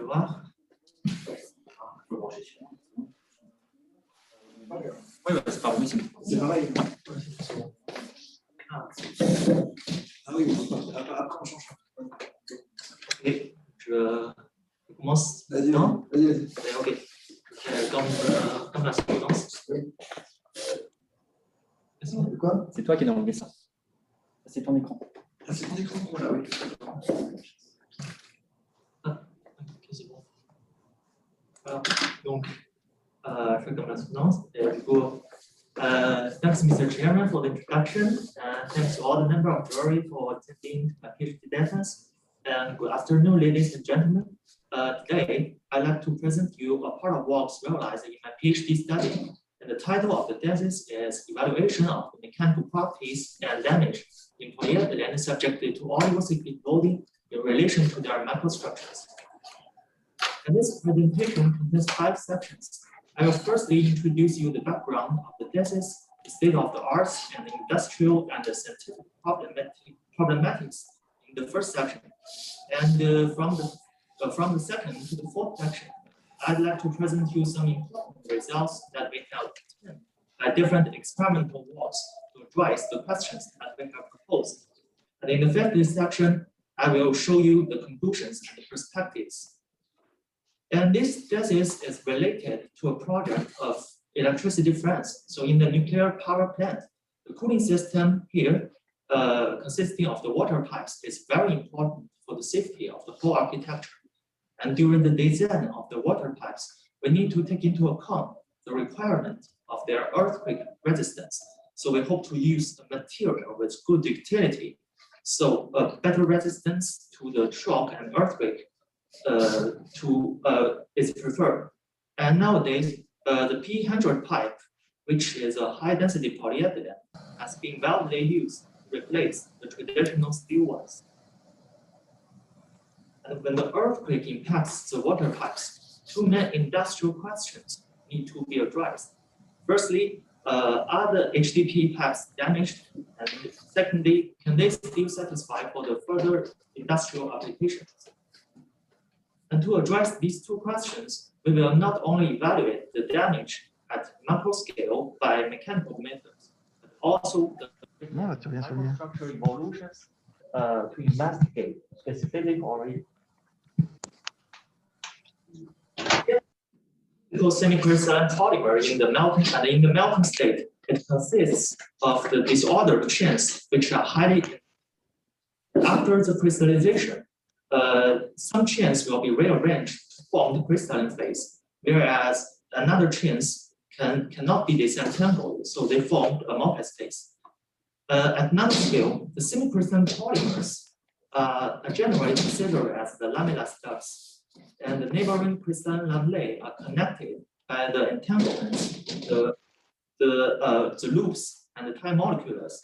voir. Oui, c'est pas possible. C'est pareil. Ah oui, après on change. Ok, je commence. Vas-y, Non? vas-y. Ok. Comme la séquence. Oui. C'est Quoi? C'est toi qui as enlevé ça. C'est ton écran. Ah, c'est ton écran, voilà, oui. Ah, ok, c'est bon. Voilà. Donc, je fais comme la séquence. Et du coup, thanks, Mr. Chairman, for the introduction. Thanks to all the member of jury for attending my PhD defense. And good afternoon, ladies and gentlemen. Today, I'd like to present you a part of works realized in my PhD study. And the title of the thesis is Evaluation of the Mechanical Properties and Damage in polyethylene subjected to oligocyclic loading in relation to their microstructures. And this presentation contains 5 sections. I will firstly introduce you the background of the thesis, the state of the arts, and the industrial and the scientific problematics in the first section. And from the second to the fourth section, I'd like to present you some important results that we have obtained by different experimental works to address the questions that we have proposed. And in the fifth section, I will show you the conclusions and the perspectives. And this thesis is related to a project of electricity France. So in the nuclear power plant, the cooling system here, consisting of the water pipes, is very important for the safety of the whole architecture. And during the design of the water pipes, we need to take into account the requirement of their earthquake resistance. So we hope to use a material with good ductility, so a better resistance to the shock and earthquake is preferred. And nowadays, the P100 pipe, which is a high-density polyethylene, has been widely used to replace the traditional steel ones. And when the earthquake impacts the water pipes, 2 main industrial questions need to be addressed. Firstly, are the HDP pipes damaged? And secondly, can they still satisfy for the further industrial applications? And to address these 2 questions, we will not only evaluate the damage at macro scale by mechanical methods, but also the microstructure evolutions to investigate specific origin. Semi-crystalline polymer in the melting state, it consists of the disordered chains which are highly. After the crystallization, some chains will be rearranged to form the crystalline phase, whereas another chains cannot be disentangled, so they form a multi-phase. At nanoscale, the semi-crystalline polymers are generally considered as the lamella stubs, and the neighboring crystalline lamellae are connected by the entanglements, the loops, and the time molecules.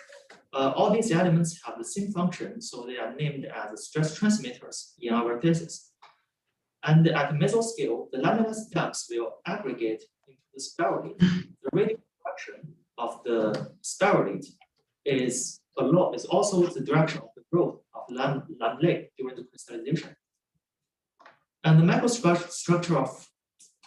All these elements have the same function, so they are named as stress transmitters in our thesis. And at mesoscale, the lamella stubs will aggregate into the spiralite. The radial direction of the spiralite is also the direction of the growth of lamellae during the crystallization. And the microstructure of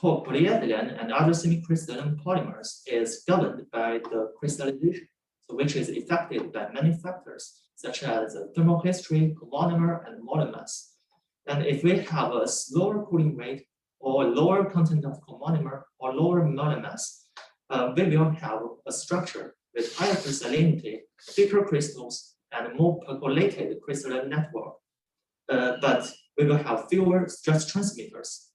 polyethylene and other semi-crystalline polymers is governed by the crystallization, so which is affected by many factors, such as thermal history, comonomer, and molar mass. And if we have a slower cooling rate, or lower content of comonomer, or lower molar mass, we will have a structure with higher crystallinity, thicker crystals, and more percolated crystalline network. But we will have fewer stress transmitters.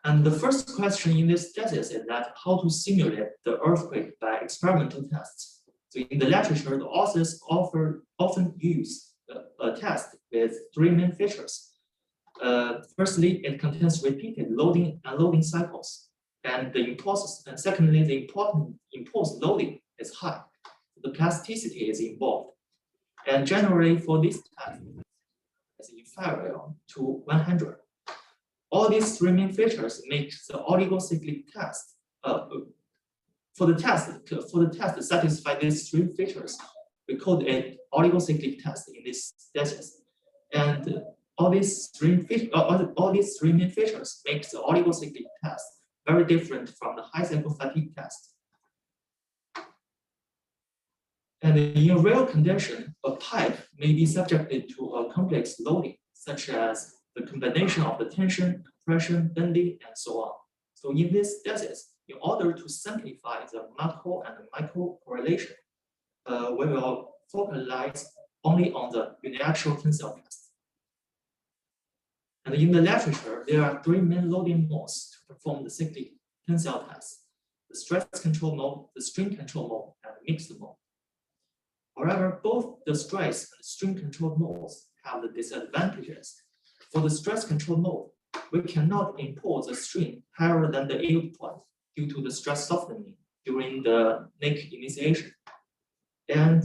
And the first question in this thesis is that how to simulate the earthquake by experimental tests. So in the literature, the authors often use a test with 3 main features. Firstly, it contains repeated loading and unloading cycles. And secondly, the important impulse loading is high. The plasticity is involved. And generally for this test, is inferior to 100. All these 3 main features make the oligocyclic test. For the test to satisfy these 3 features, we call it oligocyclic test in this thesis. And all these three main features make the oligocyclic test very different from the high cycle fatigue test. And in real condition, a pipe may be subjected to a complex loading, such as the combination of the tension, compression, bending, and so on. So in this thesis, in order to simplify the macro and micro correlation, we will focalize only on the uniaxial tensile test. And in the literature, there are three main loading modes to perform the cyclic tensile test: the stress control mode, the strain control mode, and the mixed mode. However, both the stress and strain control modes have the disadvantages. For the stress control mode, we cannot impose a strain higher than the yield point due to the stress softening during the NIC initiation. And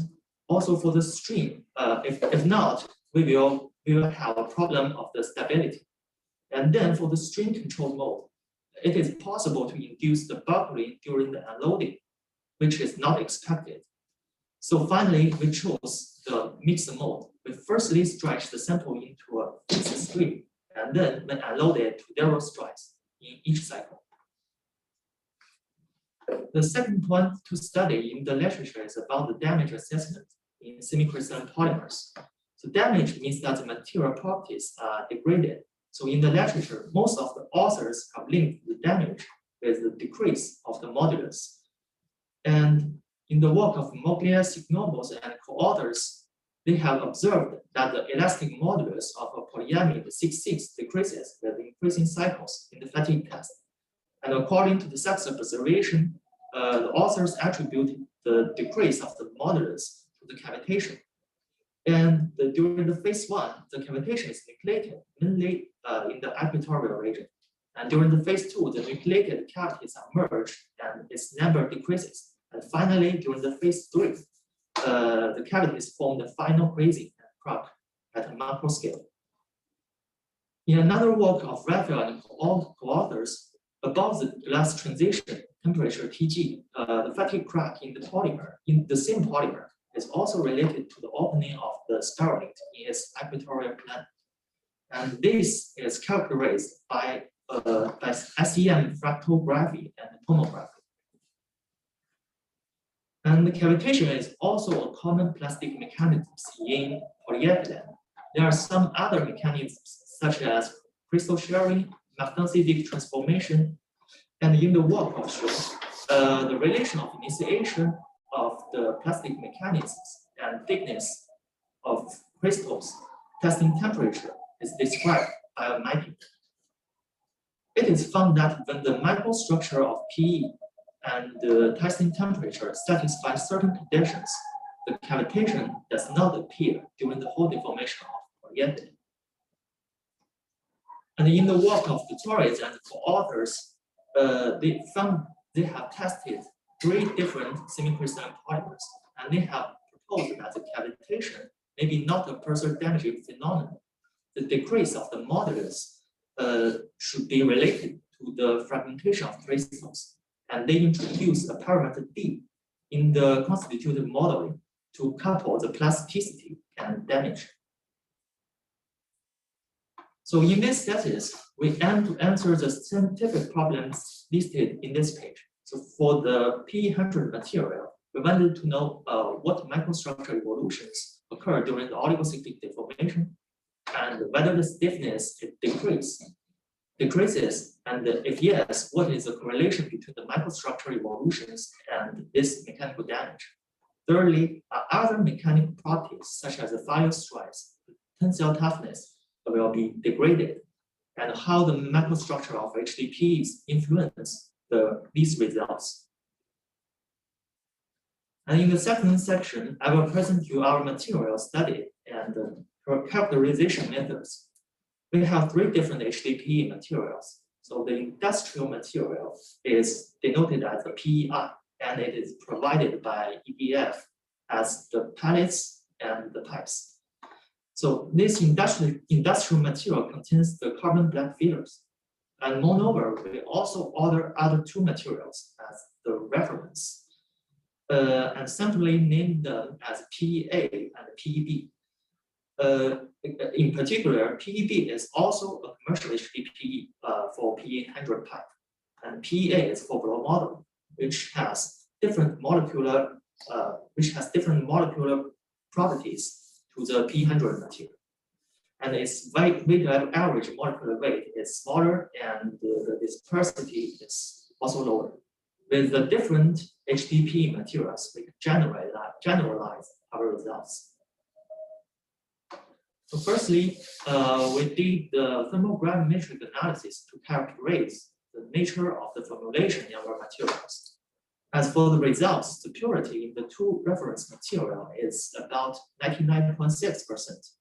also for the strain, if not, we will have a problem of the stability. And then for the strain control mode, it is possible to induce the buckling during the unloading, which is not expected. So finally, we chose the mixed mode. We firstly stretch the sample into a fixed stream, and then we unload it to 0 stress in each cycle. The second point to study in the literature is about the damage assessment in semicrystalline polymers. So damage means that the material properties are degraded. So in the literature, most of the authors have linked the damage with the decrease of the modulus. And in the work of Moglia, Signobles, and co-authors, they have observed that the elastic modulus of a polyamide 6,6 decreases with increasing cycles in the fatigue test. And according to the Sachs observation, the authors attribute the decrease of the modulus to the cavitation. And during the phase 1, the cavitation is neglected, mainly in the equatorial region. And during the phase 2, the neglected cavities are merged and its number decreases. And finally, during the phase 3, the cavities form the final grazing and crack at a macro scale. In another work of Raphael and co-authors, above the glass transition temperature Tg, the fatigue crack in the same polymer, is also related to the opening of the spirulate in its equatorial plane. And this is characterized by SEM fractography and tomography. And the cavitation is also a common plastic mechanism in polyethylene. There are some other mechanisms such as crystal sharing, magnetic transformation, and in the work of Schön, the relation of initiation of the plastic mechanisms and thickness of crystals testing temperature is described by a mapping. It is found that when the microstructure of PE and the testing temperature satisfy certain conditions, the cavitation does not appear during the whole deformation of polyethylene. And in the work of the Torres and co-authors, they found they have tested 3 different semicrystalline polymers, and they have proposed that the cavitation may be not a further damaging phenomenon. The decrease of the modulus should be related to the fragmentation of crystals, and they introduce a parameter D in the constitutive modeling to couple the plasticity and damage. So in this thesis, we aim to answer the scientific problems listed in this page. So for the P100 material, we wanted to know what microstructure evolutions occur during the oligocyclic deformation, and whether the stiffness decreases, and if yes, what is the correlation between the microstructure evolutions and this mechanical damage? Thirdly, are other mechanical properties such as the failure stress, tensile toughness will be degraded, and how the microstructure of HDPs influence these results. And in the second section, I will present you our material study and characterization methods. We have 3 different HDPE materials. So the industrial material is denoted as a PEI, and it is provided by EDF as the pellets and the pipes. So this industrial material contains the carbon black fillers. And moreover, we also order other 2 materials as the reference, and simply name them as PEA and PEB. in particular, PEB is also a commercial HDPE for PE100 pipe, and PEA is for blow model, which has different molecular properties to the PE100 material, and its weighted average molecular weight is smaller, and the dispersity is also lower. With the different HDPE materials, we can generalize our results. So firstly, we did the thermogravimetric analysis to characterize the nature of the formulation in our materials. As for the results, the purity in the two reference material is about 99.6%,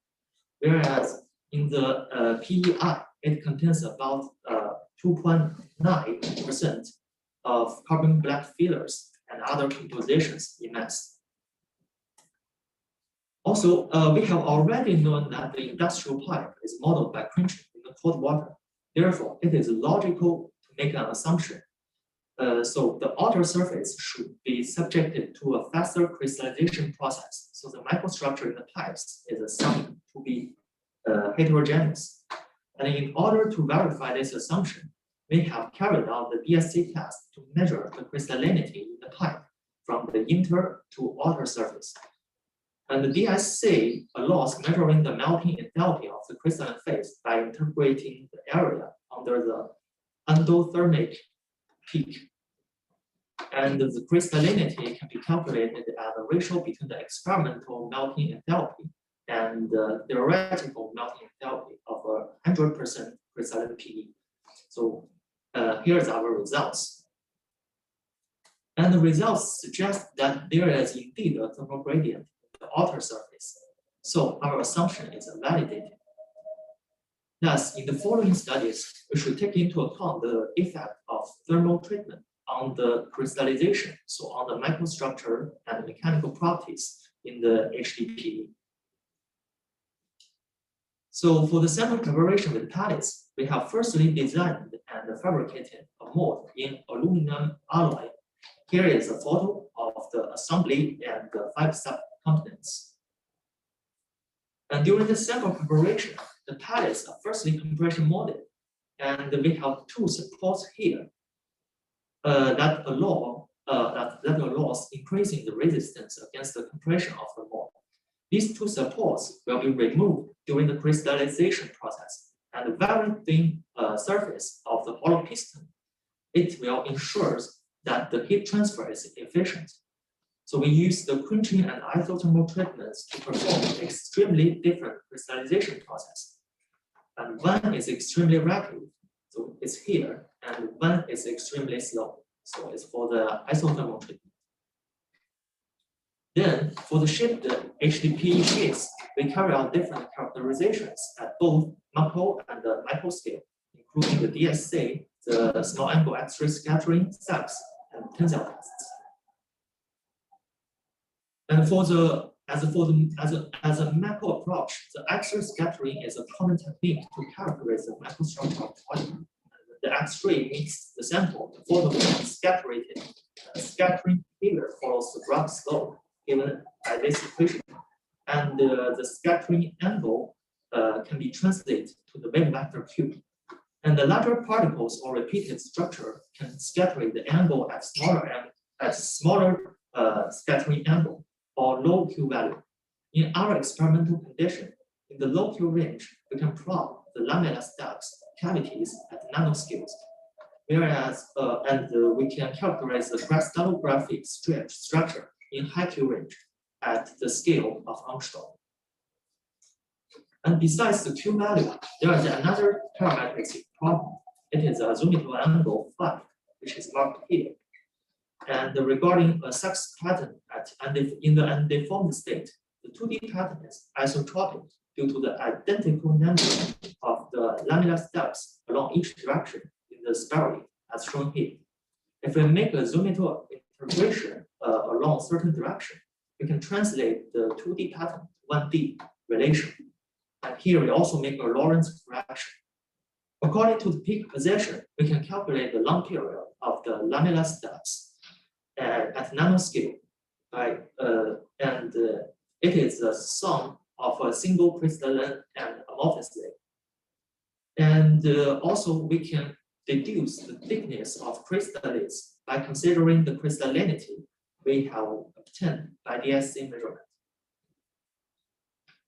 whereas in the PEI, it contains about 2.9% of carbon black fillers and other compositions in mass. Also, we have already known that the industrial pipe is modeled by quenching in the cold water. Therefore, it is logical to make an assumption. So the outer surface should be subjected to a faster crystallization process. So the microstructure in the pipes is assumed to be heterogeneous. And in order to verify this assumption, we have carried out the DSC test to measure the crystallinity in the pipe from the inter to outer surface. And the DSC allows measuring the melting enthalpy of the crystalline phase by integrating the area under the endothermic peak. And the crystallinity can be calculated as a ratio between the experimental melting enthalpy and the theoretical melting enthalpy of a 100% crystalline PE. So here's our results. And the results suggest that there is indeed a thermal gradient in the outer surface. So our assumption is validated. Thus, in the following studies, we should take into account the effect of thermal treatment on the crystallization, so on the microstructure and mechanical properties in the HDPE. So for the sample preparation with pellets, we have firstly designed and fabricated a mold in aluminum alloy. Here is a photo of the assembly and the 5 subcomponents. And during the sample preparation, the pellets are firstly compression molded, and we have 2 supports here that allows increasing the resistance against the compression of the mold. These 2 supports will be removed during the crystallization process, and the very thin surface of the hollow piston, it will ensure that the heat transfer is efficient. So we use the quenching and isothermal treatments to perform extremely different crystallization process. And one is extremely rapid, so it's here, and one is extremely slow, so it's for the isothermal treatment. Then, for the shaped HDPE sheets, we carry out different characterizations at both macro and the micro scale, including the DSC, the small angle X-ray scattering, SACS, and tensile tests. And as a macro approach, the X-ray scattering is a common technique to characterize the microstructure of polymer. The X-ray makes the sample, the photo is scattering behavior follows the Bragg slope given by this equation, and the scattering angle can be translated to the wave vector Q. And the larger particles or repeated structure can scatter the angle at smaller scattering angle or low Q value. In our experimental condition, in the low Q range, we can plot the lamella steps cavities at nanoscales, whereas we can characterize the crystallographic structure in high Q range at the scale of Angstrom. And besides the Q value, there is another parametric problem. It is a azimuthal angle 5, which is marked here. And regarding a SACS pattern in the undeformed state, the 2D pattern is isotropic due to the identical number of the lamellar steps along each direction in the spiral, as shown here. If we make a azimuthal integration along a certain direction, we can translate the 2D pattern to 1D relation. And here we also make a Lorentz correction. According to the peak position, we can calculate the long period of the lamellar steps at nanoscale, right? It is the sum of a single crystalline and amorphously. And also we can deduce the thickness of crystallines by considering the crystallinity we have obtained by DSC measurement.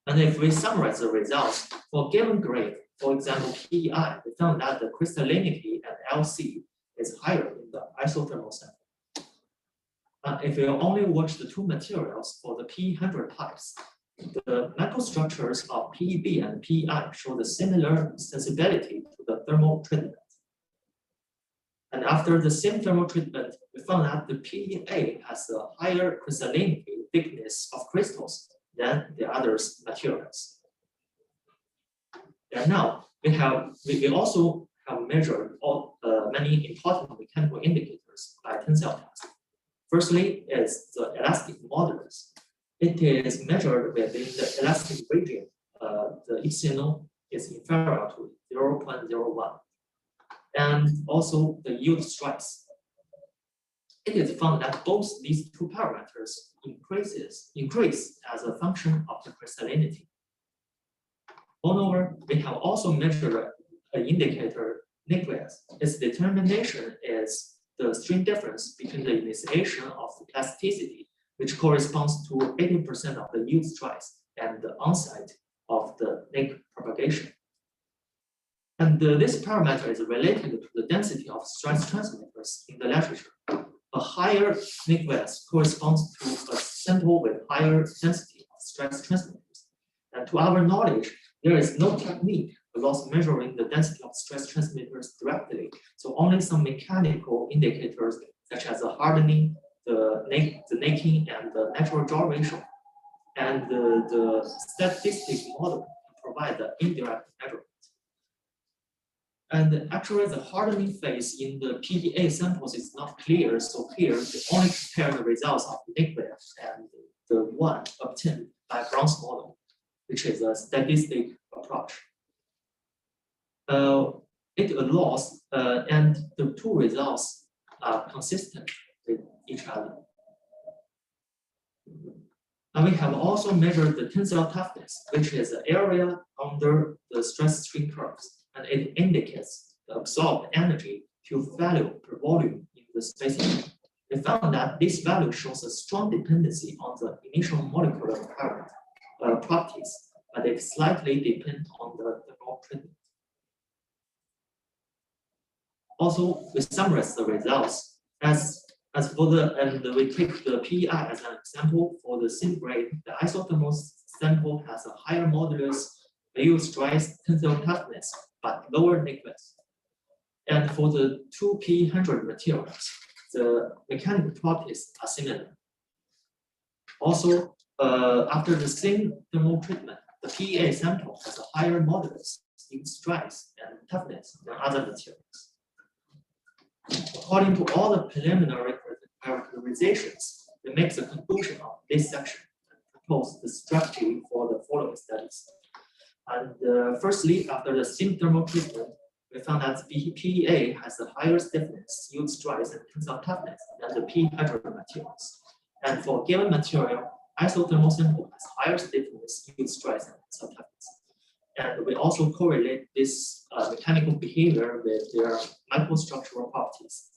And if we summarize the results for given grade, for example, PEI, we found that the crystallinity at LC is higher in the isothermal sample. If we only watch the two materials for the P100 types, the microstructures of PEB and PEI show the similar sensibility to the thermal treatment. And after the same thermal treatment, we found that the PEA has a higher crystallinity thickness of crystals than the other materials. And now we also have measured many important mechanical indicators by tensile test. Firstly is the elastic modulus. It is measured within the elastic region. The epsilon is inferior to 0.01. And also the yield stress. It is found that both these two parameters increase as a function of the crystallinity. Moreover, we have also measured an indicator nucleus. Its determination is the strain difference between the initiation of the plasticity, which corresponds to 80% of the yield stress, and the onset of the NIC propagation. And this parameter is related to the density of stress transmitters in the literature. A higher nucleus corresponds to a sample with higher density of stress transmitters. And to our knowledge, there is no technique about measuring the density of stress transmitters directly. So only some mechanical indicators such as the hardening, the necking, and the natural draw ratio. And the statistic model can provide the indirect measurement. And actually, the hardening phase in the PEA samples is not so clear. We only compare the results of the nucleus and the one obtained by Brown's model, which is a statistic approach. It allows, and the two results are consistent with each other. And we have also measured the tensile toughness, which is the area under the stress strain curves. And it indicates the absorbed energy to value per volume in the spacing. We found that this value shows a strong dependency on the initial molecular properties, but it slightly depends on the thermal treatment. Also, we summarize the results as for and we take the PEI as an example. For the same grade, the isothermal sample has a higher modulus, yield stress, tensile toughness, but lower nucleus. And for the two P100 materials, the mechanical properties are similar. Also, after the same thermal treatment, the PEA sample has a higher modulus, yield stress, and toughness than other materials. According to all the preliminary characterizations, we make the conclusion of this section and propose the strategy for the following studies. And firstly, after the same thermal treatment, we found that the PEA has a higher stiffness, yield stress, and tensile toughness than the P100 materials. And for a given material, isothermal sample has higher stiffness, yield stress, and tensile toughness. And we also correlate this mechanical behavior with their microstructural properties.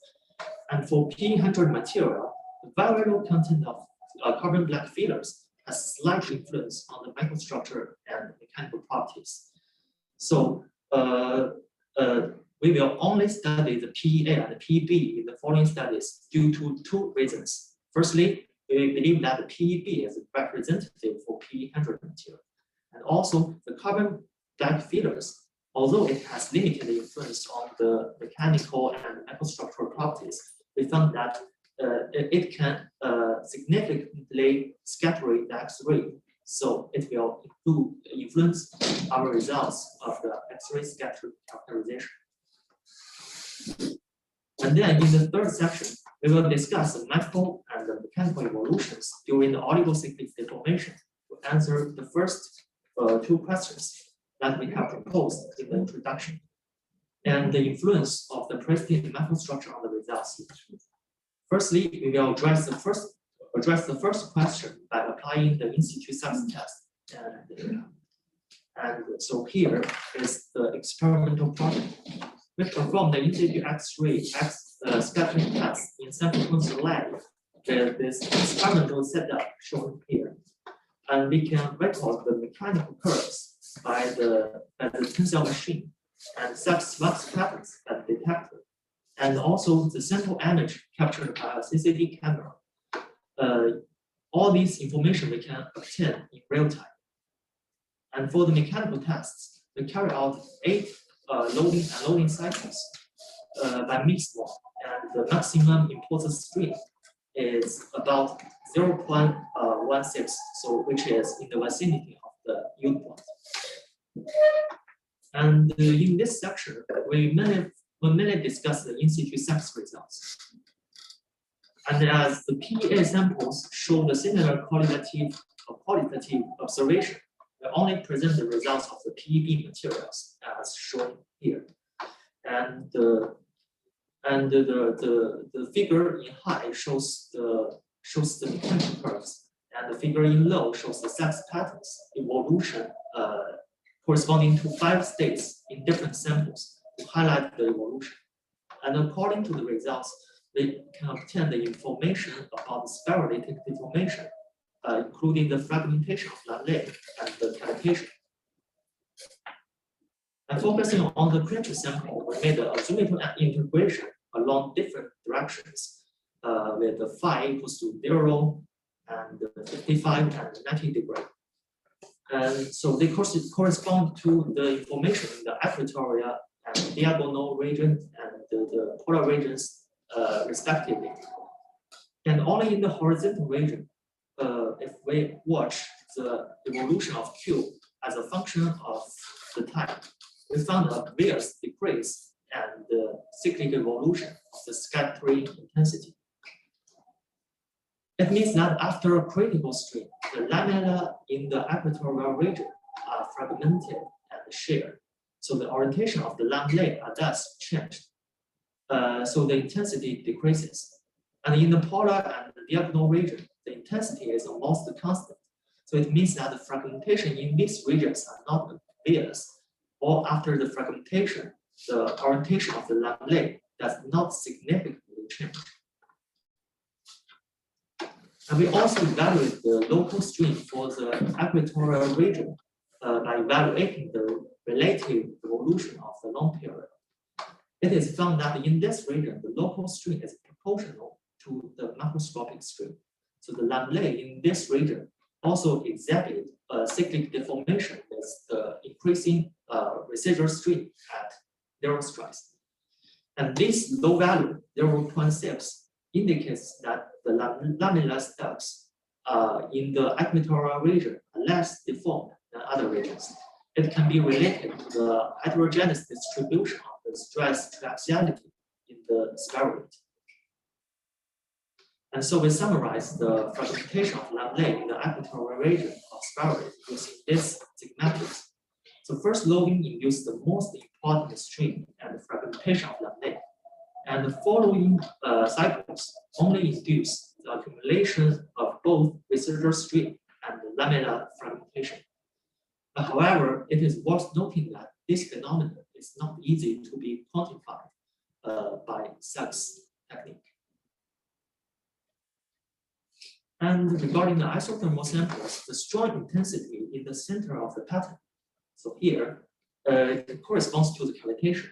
And for P100 material, the variable content of carbon black fillers has slight influence on the microstructure and mechanical properties. So we will only study the PEA and the PEB in the following studies due to two reasons. Firstly, we believe that the PEB is representative for P100 material. And also the carbon black fillers, although it has limited influence on the mechanical and microstructural properties, we found that it can significantly scatter the X-ray. So it will influence our results of the X-ray scatter characterization. And then in the third section, we will discuss the mechanical and the mechanical evolutions during the oligocyclic deformation to answer the first two questions that we have proposed in the introduction, and the influence of the pristine microstructure on the results. Firstly, we will address the first question by applying the in situ substance test And so here is the experimental project. We performed the in situ X-ray scattering test in San Francisco lab with this experimental setup shown here. And we can record the mechanical curves by the tensor machine and such flux patterns as detected. And also the sample image captured by a CCD camera. All these information we can obtain in real time. And for the mechanical tests, we carry out 8 loading and unloading cycles by mixed mode, and the maximum impulse stream is about 0.16, so which is in the vicinity of the yield point. And in this section, we mainly discuss the in situ SACS results. And as the PEA samples show the similar qualitative observation, we only present the results of the PEB materials as shown here. And the figure in high shows the mechanical curves, and the figure in low shows the SACS patterns evolution corresponding to 5 states in different samples to highlight the evolution. And according to the results, we can obtain the information about the spherolytic deformation, including the fragmentation of Lamley and the cavitation. And focusing on the creature sample, we made a zoom integration along different directions with the phi equals to 0 and 55 and 90 degree. And so they correspond to the information in the equatorial and diagonal region and the polar regions respectively. And only in the horizontal region, if we watch the evolution of Q as a function of the time, we found a obvious decrease and the cyclic evolution of the scattering intensity. It means that after a critical stream, the lamella in the equatorial region are fragmented and shared. So the orientation of the Lamley are thus changed. So the intensity decreases. And in the polar and the diagonal region, the intensity is almost constant. So it means that the fragmentation in these regions are not obvious, or after the fragmentation, the orientation of the Lamley does not significantly change. And we also evaluate the local stream for the equatorial region by evaluating the relative evolution of the long period. It is found that in this region, the local stream is proportional to the macroscopic stream. So the Lamley in this region also exhibit a cyclic deformation with the increasing residual stream at 0 stress. And this low value, 0.6, indicates that the lamellar stubs in the equatorial region are less deformed than other regions. It can be related to the heterogeneous distribution of the stress to axiality in the spheroid. And so we summarize the fragmentation of Lamley in the equatorial region of spheroid using this schematics. So first loading induced the most important stream and the fragmentation of Lamley. And the following cycles only induce the accumulation of both residual stream and the lamellar fragmentation. But however, it is worth noting that this phenomenon is not easy to be quantified by SACS technique. And regarding the isothermal samples, the strong intensity in the center of the pattern. So here, it corresponds to the cavitation.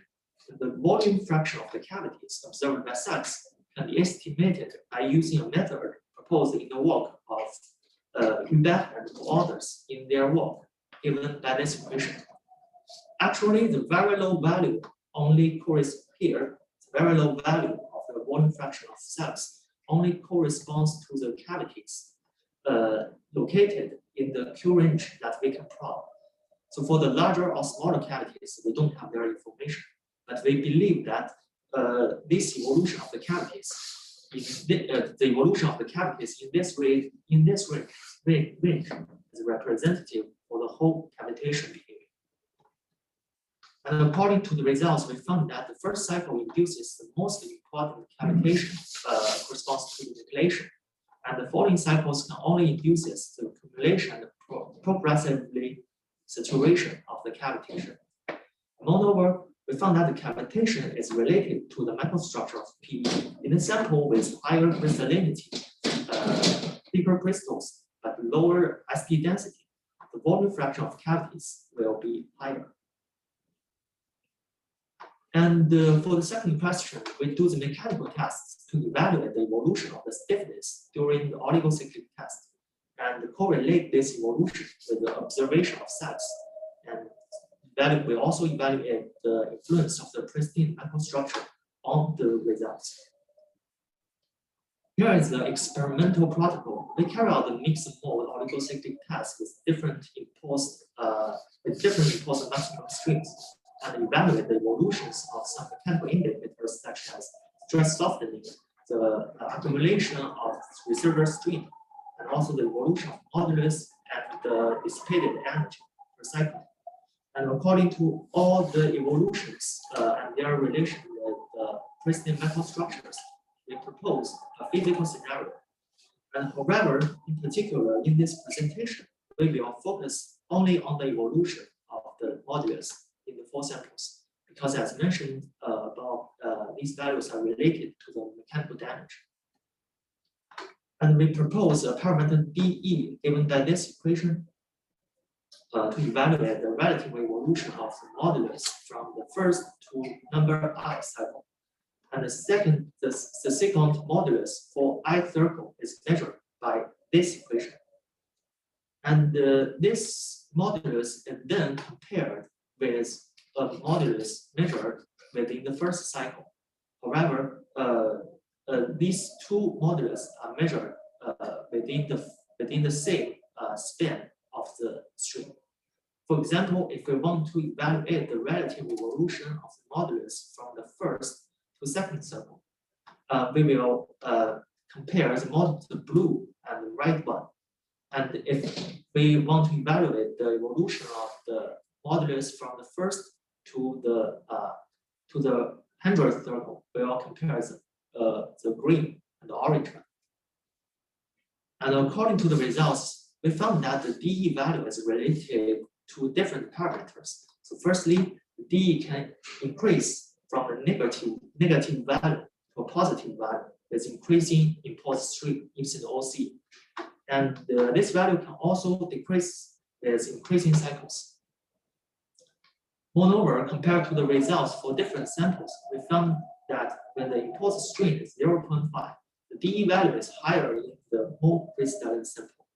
The volume fraction of the cavities observed by SACS can be estimated by using a method proposed in the work of Humbert and others in their work, given by this equation. Actually, the very low value only corresponds here. The very low value of the volume fraction of SACS only corresponds to the cavities located in the Q range that we can probe. So for the larger or smaller cavities, we don't have their information. But we believe that this evolution of the cavities, the evolution of the cavities in this range is representative for the whole cavitation behavior. And according to the results, we found that the first cycle induces the most important cavitation corresponds to the nucleation, and the following cycles can only induce the accumulation and progressively saturation of the cavitation. Moreover, we found that the cavitation is related to the microstructure of PE. In a sample with higher crystallinity, thicker crystals, but lower SP density, the volume fraction of cavities will be higher. And for the second question, we do the mechanical tests to evaluate the evolution of the stiffness during the oligocyclic test and correlate this evolution with the observation of cells. And we also evaluate the influence of the pristine microstructure on the results. Here is the experimental protocol. We carry out the mixed mode oligocyclic test with different imposed maximum strings and evaluate the evolutions of some mechanical indicators such as stress softening, the accumulation of receiver strain, and also the evolution of modulus and the dissipated energy per cycle. And according to all the evolutions and their relation with the pristine microstructures, we propose a physical scenario. And however, in particular, in this presentation, we will focus only on the evolution of the modulus in the 4 samples, because as mentioned above, these values are related to the mechanical damage. And we propose a parameter DE given by this equation to evaluate the relative evolution of the modulus from the first to number I cycle. And the second modulus for I circle is measured by this equation. And this modulus is then compared with a modulus measured within the first cycle. However, these 2 modulus are measured within the same span of the string. For example, if we want to evaluate the relative evolution of the modulus from the first to second circle, we will compare the blue and the right one. And if we want to evaluate the evolution of the modulus from the first to the 100th circle, we will compare the green and the orange one. And according to the results, we found that the DE value is related to different parameters. So firstly, the DE can increase from a negative value to a positive value with increasing impulse stream in OC. And this value can also decrease with increasing cycles. Moreover, compared to the results for different samples, we found that when the impulse stream is 0.5, the DE value is higher in the more crystalline sample.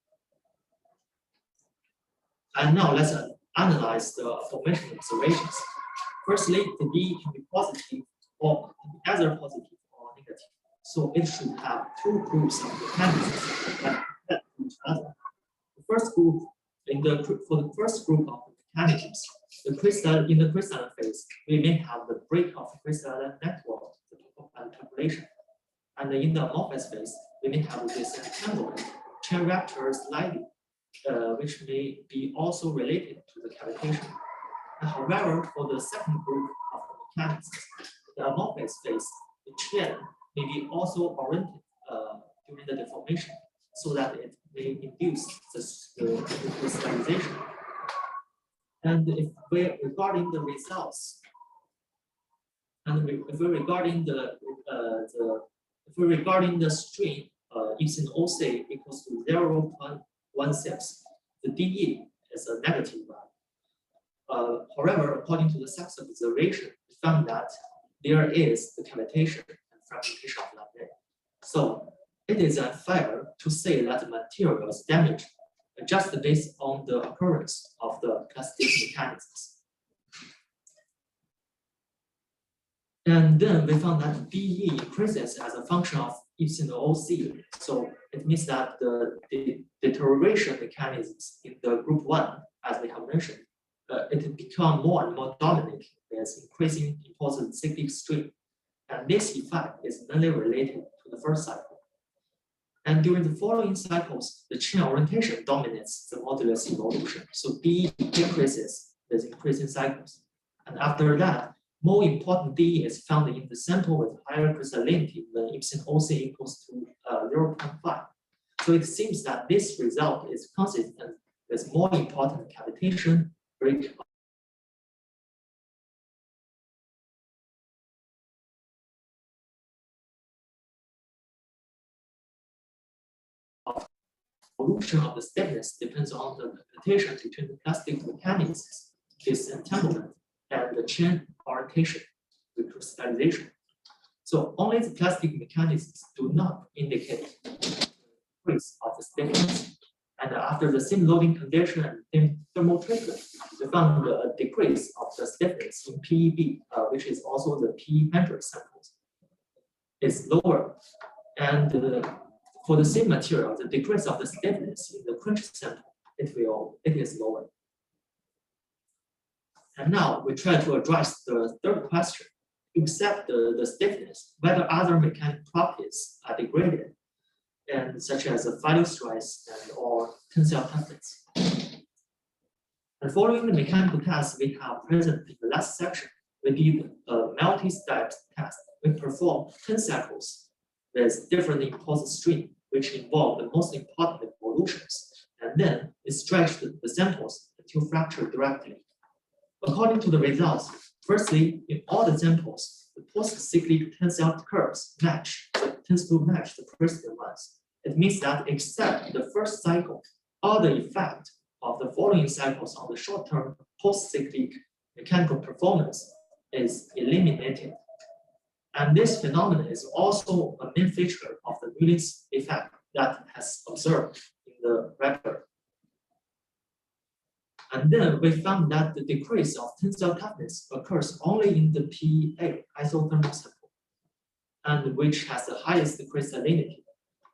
And now let's analyze the formation observations. Firstly, the DE can be positive or either positive or negative. So it should have 2 groups of mechanisms that connect to each other. The first group, for the first group of mechanisms, in the crystalline phase, we may have the break of the crystalline network and population. And in the amorphous phase, we may have this entanglement, chain reactor sliding, which may be also related to the cavitation. However, for the second group of mechanisms, the amorphous phase, the chain may be also oriented during the deformation, so that it may induce the crystallization. And if we're regarding the results, and if we're regarding the string if in OC equals to 0.16, the DE is a negative value. However, according to the sex observation, we found that there is the cavitation and fragmentation of lamella. So it is unfair to say that the material is damaged just based on the occurrence of the plastic mechanisms. And then we found that DE increases as a function of epsilon OC. So it means that the deterioration mechanisms in the group 1, as we have mentioned, it become more and more dominant as increasing impulse cyclic stream. And this effect is mainly related to the first cycle. And during the following cycles, the chain orientation dominates the modulus evolution. So DE decreases with increasing cycles. And after that, more important DE is found in the sample with higher crystallinity when epsilon OC equals to 0.5. So it seems that this result is consistent with more important cavitation, break evolution of the stiffness depends on the computation between the plastic mechanics, disentanglement, and the chain orientation, recrystallization. So only the plastic mechanics do not indicate increase of the stiffness. And after the same loading condition and thermal treatment, we found a decrease of the stiffness in PEB, which is also the P100 samples, is lower. And for the same material, the decrease of the stiffness in the quench sample, it is lower. And now we try to address the third question. Except the stiffness, whether other mechanical properties are degraded, and such as the final stress and or tensile toughness. And following the mechanical tests we have present in the last section, we did a multi-step test. We performed 10 cycles with different impulse stream, which involve the most important evolutions, and then we stretched the samples until fracture directly. According to the results, firstly, in all the samples, the post-cyclic tensile curves tends to match the precedent ones. It means that except the first cycle, all the effect of the following cycles on the short-term post-cyclic mechanical performance is eliminated. And this phenomenon is also a main feature of the Mullins effect that has observed in the record. And then we found that the decrease of tensile toughness occurs only in the PA isothermal sample, and which has the highest crystallinity.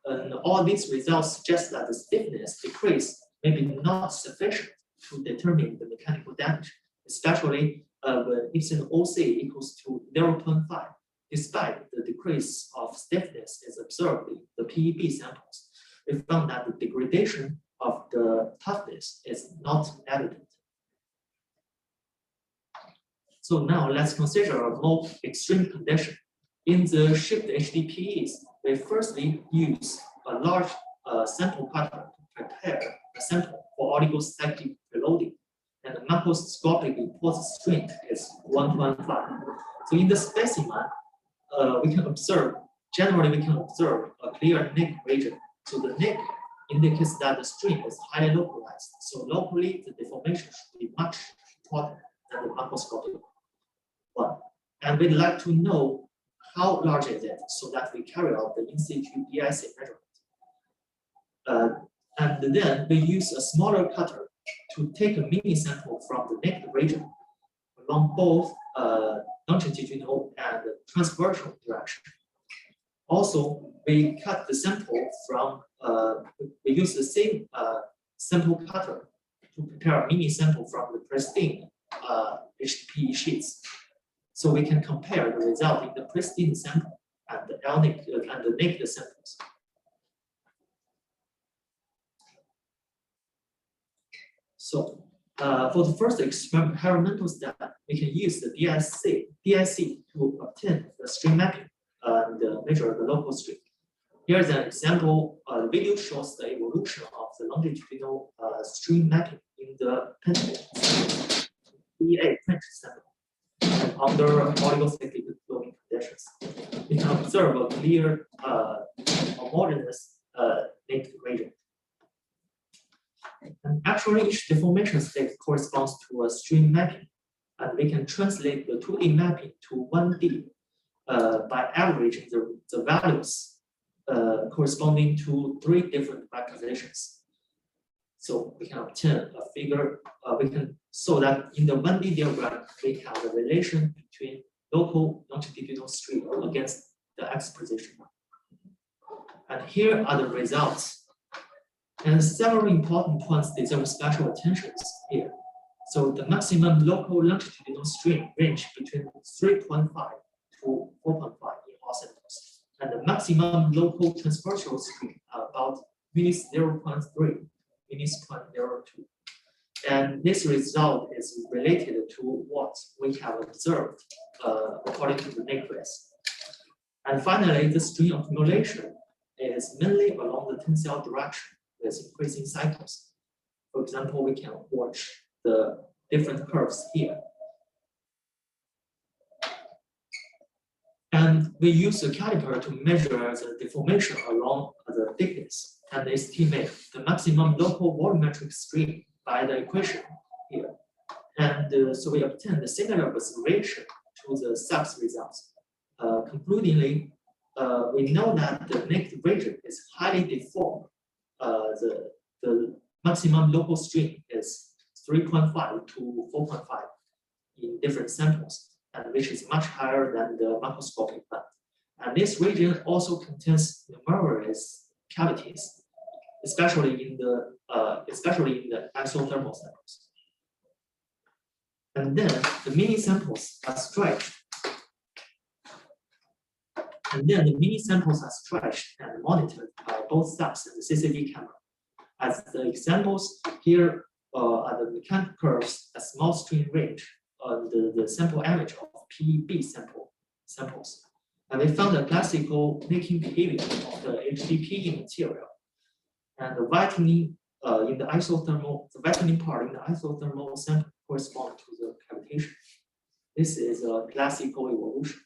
And all these results suggest that the stiffness decrease may be not sufficient to determine the mechanical damage, especially when epsilon OC equals to 0.5, despite the decrease of stiffness is observed in the PEB samples. We found that the degradation of the toughness is not evident. So now let's consider a more extreme condition. In the shipped HDPEs, we firstly use a large sample cutter to prepare the sample for oligocyclic preloading, and the macroscopic impulse strength is 1.5. So in the specimen, generally we can observe a clear neck region. So the neck indicates that the stream is highly localized. So locally, the deformation should be much important than the macroscopic one. And we'd like to know how large is it so that we carry out the in situ BIC measurement. And then we use a smaller cutter to take a mini sample from the neck region along both longitudinal and transversal direction. Also, we cut the sample from, we use the same sample cutter to prepare a mini sample from the pristine HDPE sheets. So we can compare the result in the pristine sample and the naked samples. So for the first experimental step, we can use the DIC to obtain the stream mapping and measure the local stream. Here's an example. The video shows the evolution of the longitudinal stream mapping in the pentacles PA quench sample under oligocyclic loading conditions. We can observe a clear homogeneous naked gradient. And actually, each deformation state corresponds to a stream mapping, and we can translate the 2D mapping to 1D by averaging the values corresponding to 3 different vectorizations. So we can obtain a figure, so that in the 1D diagram, we have a relation between local longitudinal stream against the X position. And here are the results. And several important points deserve special attention here. So the maximum local longitudinal stream range between 3.5 to 4.5 in all samples. And the maximum local transversal stream about -0.3, -0.02. And this result is related to what we have observed according to the necklace. And finally, the stream accumulation is mainly along the tensile direction with increasing cycles. For example, we can watch the different curves here. And we use the caliper to measure the deformation along the thickness and estimate the maximum local volumetric strain by the equation here. And so we obtain the similar observation to the SAPS results. Concludingly, we know that the naked region is highly deformed. The maximum local strain is 3.5 to 4.5 in different samples, and which is much higher than the macroscopic one. And this region also contains numerous cavities, especially in the isothermal samples. And then the mini samples are stretched. And monitored by both SAPS and the CCD camera. As the examples here are the mechanical curves at small strain range on the sample average of PEB samples. And they found a classical nicking behavior of the HDPE material. And the whitening in the isothermal, the whitening part in the isothermal sample corresponds to the cavitation. This is a classical evolution.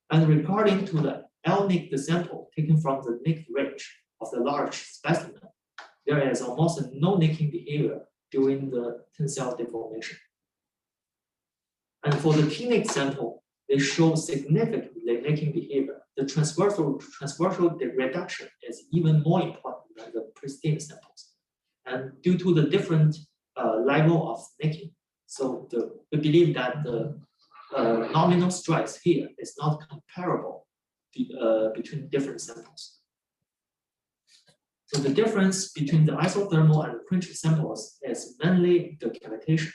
And regarding to the L-nicked sample taken from the nicked range of the large specimen, there is almost no nicking behavior during the tensile deformation. And for the T-nicked sample, they show significant nicking behavior. The transversal reduction is even more important than the pristine samples. And due to the different level of nicking, so we believe that the nominal stress here is not comparable between different samples. So the difference between the isothermal and the quench samples is mainly the cavitation.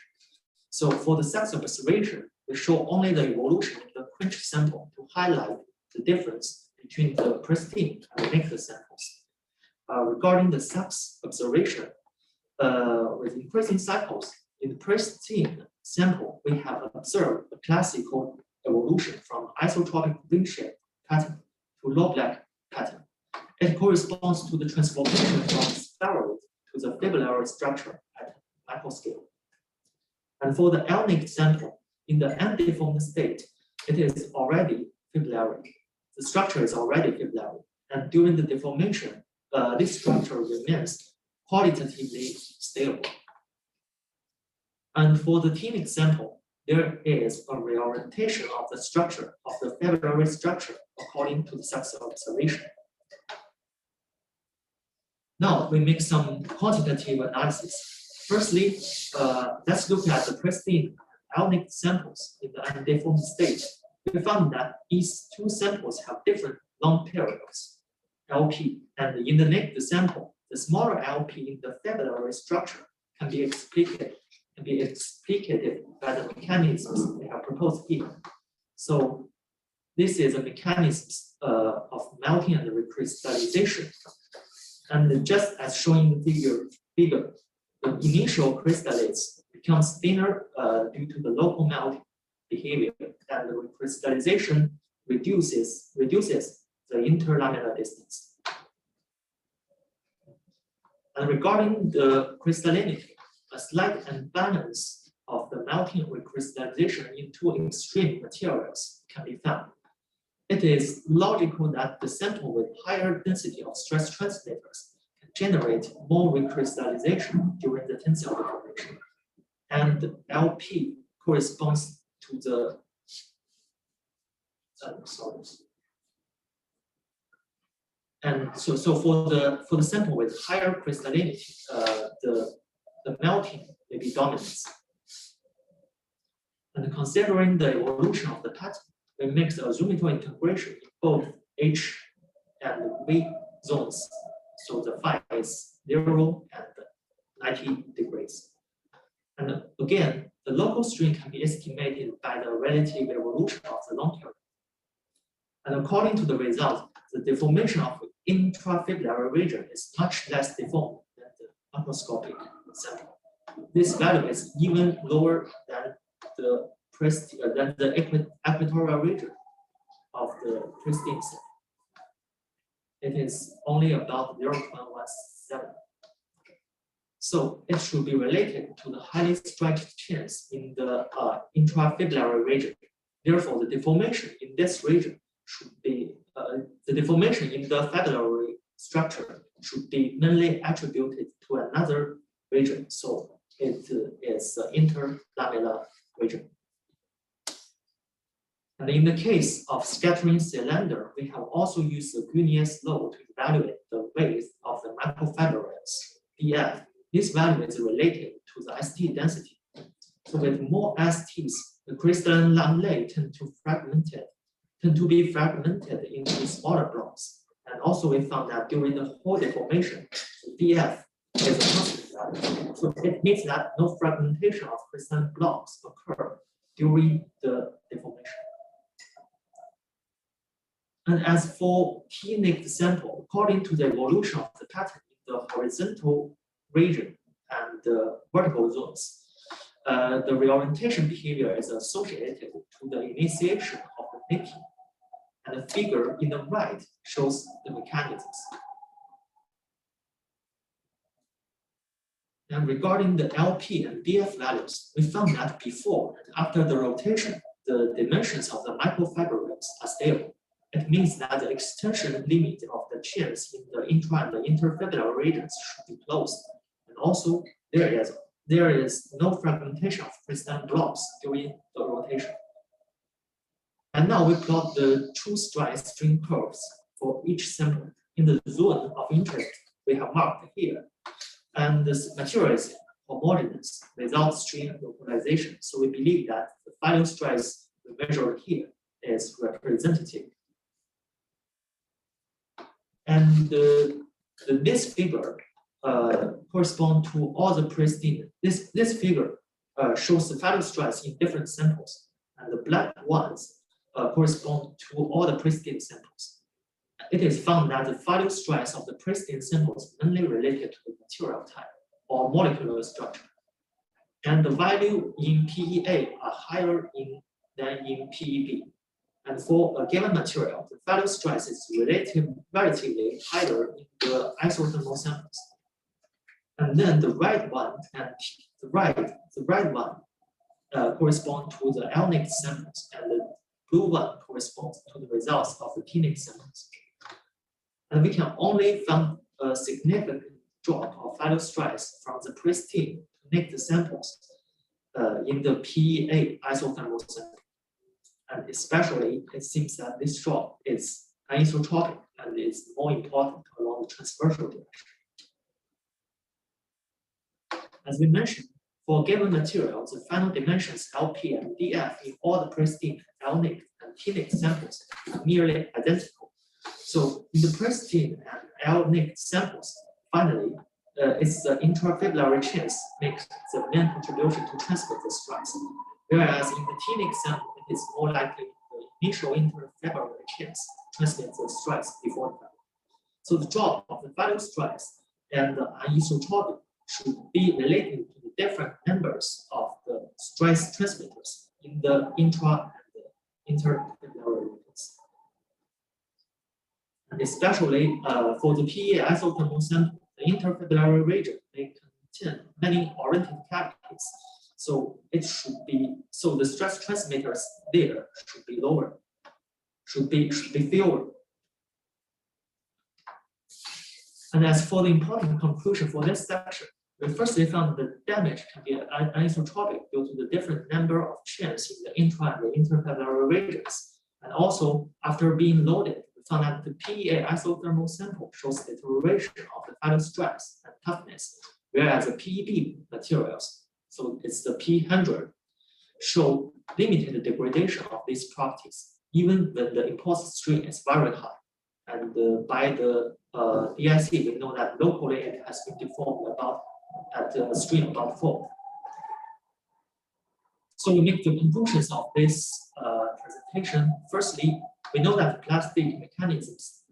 So for the SAPS observation, we show only the evolution of the quench sample to highlight the difference between the pristine and the naked samples. Regarding the SAPS observation, with increasing cycles, in the pristine sample, we have observed a classical evolution from isotropic ring-shaped pattern to low-black pattern. It corresponds to the transformation from spheroid to the fibrillary structure at microscale. And for the L-nicked sample, in the undeformed state, it is already fibrillary. The structure is already fibrillary. And during the deformation, this structure remains qualitatively stable. And for the T-nicked sample, there is a reorientation of the structure of the fibrillary structure according to the SAPS observation. Now we make some quantitative analysis. Firstly, let's look at the pristine L-nicked samples in the undeformed state. We found that these two samples have different long periods, LP, and in the nicked sample, the smaller LP in the fibrillary structure can be explicated by the mechanisms we have proposed here. So this is a mechanism of melting and recrystallization. And just as shown in the figure, the initial crystallites becomes thinner due to the local melting behavior, and the recrystallization reduces the interlaminar distance. And regarding the crystallinity, a slight imbalance of the melting and recrystallization in two extreme materials can be found. It is logical that the sample with higher density of stress translators can generate more recrystallization during the tensile deformation. And LP corresponds to the And so for the sample with higher crystallinity, the melting may be dominant. And considering the evolution of the pattern, we make the azimuthal integration in both H and V zones. So the phi is 0 and 90 degrees. And again, the local strain can be estimated by the relative evolution of the long period. And according to the result, the deformation of the intrafibrillary region is much less deformed than the macroscopic sample. This value is even lower than the equatorial region of the pristine sample. It is only about 0.17. So it should be related to the highly stretched chains in the intrafibrillary region. Therefore, the deformation in this region should be the deformation in the fibrillary structure should be mainly attributed to another region. So it is the interlamellar region. And in the case of scattering cylinder, we have also used the Guinius law to evaluate the width of the microfibrils, dF. This value is related to the ST density. So with more STs, the crystalline lamellae tend to be fragmented into smaller blocks. And also we found that during the whole deformation, the dF is a constant value. So it means that no fragmentation of crystalline blocks occur during the deformation. And as for T-nicked sample, according to the evolution of the pattern in the horizontal region and the vertical zones, the reorientation behavior is associated to the initiation of the nicking. And the figure in the right shows the mechanisms. And regarding the LP and DF values, we found that before and after the rotation, the dimensions of the microfibrils are stable. It means that the extension limit of the chains in the intra and the interfibular regions should be closed. And also, there is no fragmentation of crystalline blocks during the rotation. And now we plot the two stride string curves for each sample in the zone of interest we have marked here. And this material is homogeneous without string localization. So we believe that the final strides we measured here is representative. And this figure corresponds to all the pristine. This figure shows the final strides in different samples, and the black ones correspond to all the pristine samples. It is found that the final strides of the pristine samples mainly related to the material type or molecular structure. And the value in PEA are higher than in PEB. And for a given material, the value strides is relatively higher in the isothermal samples. And then the right one and the right one correspond to the L-nicked samples, and the blue one corresponds to the results of the T-nicked samples. And we can only find a significant drop of value strides from the pristine to nicked samples in the PEA isothermal sample. And especially, it seems that this drop is anisotropic and is more important along the transversal direction. As we mentioned, for given materials, the final dimensions LP and DF in all the pristine L-nicked and T-nicked samples are nearly identical. So in the pristine and L-nicked samples, finally, it's the intrafibrillary chains makes the main contribution to transfer the strides. Whereas in the T-nicked sample, it is more likely the initial interfibrillary chains transmit the strides before the value. So the drop of the value strides and the anisotropic should be related to the different numbers of the strides transmitters in the intra and the interfibrillary regions. And especially for the PEA isothermal sample, the interfibrillary region may contain many oriented cavities. So it should be, so the stress transmitters there should be lower, should be fewer. And as for the important conclusion for this section, we firstly found that the damage can be anisotropic due to the different number of chains in the intra and the interfibrillary regions. And also, after being loaded, we found that the PEA isothermal sample shows deterioration of the final stress and toughness, whereas the PEB materials, so it's the P100, show limited degradation of these properties, even when the impulse strain is very high. And by the DIC, we know that locally it has been deformed about at a strain about 4. So we make the conclusions of this presentation. Firstly, we know that plastic mechanisms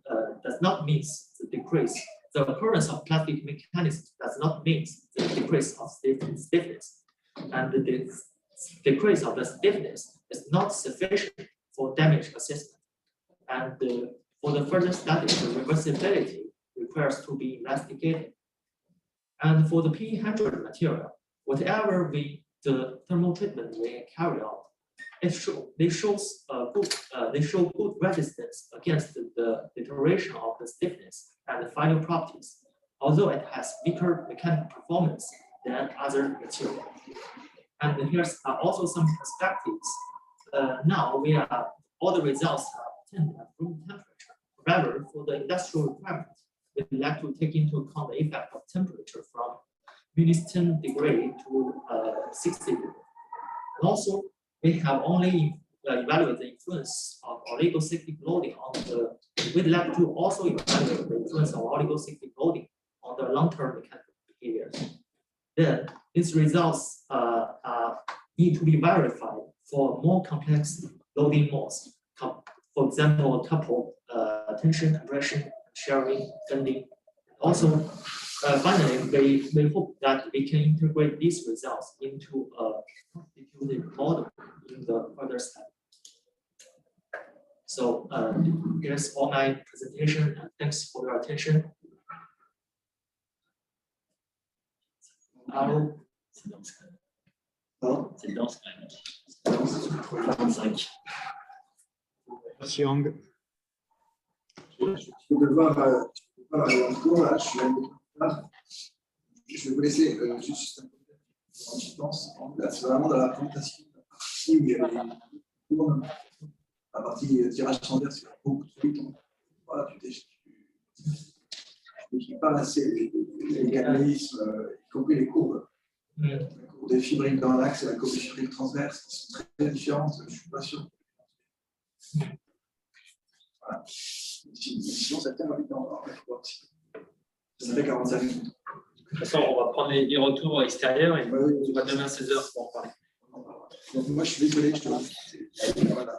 does not mean the decrease. The occurrence of plastic mechanisms does not mean the decrease of stiffness. And the decrease of the stiffness is not sufficient for damage assessment. And for the further study, the reversibility requires to be investigated. And for the P100 material, whatever the thermal treatment we carry out, they show good resistance against the deterioration of the stiffness and the final properties, although it has weaker mechanical performance than other materials. And here's also some perspectives. Now all the results are obtained at room temperature. However, for the industrial requirement, we'd like to take into account the effect of temperature from -10 degree to 60 degree. And also, we have only evaluated the influence of oligocyclic loading on the. We'd like to also evaluate the influence of oligocyclic loading on the long-term mechanical behaviors. Then these results need to be verified for more complex loading modes. For example, coupled tension, compression, sharing, bending. Also, finally, we hope that we can integrate these results into a constitutive model in the further study. So here's all my presentation, and thanks for your attention. C'est dense quand même. 45. Merci Hang. Je vais devoir aller en cours, là, je suis un peu tard. Je vais vous laisser juste un peu, je pense. Là, c'est vraiment dans la présentation, la partie où il y avait la partie tirage standard, c'est beaucoup de trucs. Voilà, tu parles assez les mécanismes, y compris les courbes. La courbe des fibrils dans l'axe et la courbe des fibrils transverses qui sont très différentes. Je ne suis pas sûr. Voilà. Sinon, ça tient rapidement. On va voir si ça fait 45 minutes. De toute façon, on va prendre les retours extérieurs et on va demain à 16h pour en parler. Donc, moi, je suis désolé, je te. Voilà.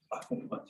Par contre,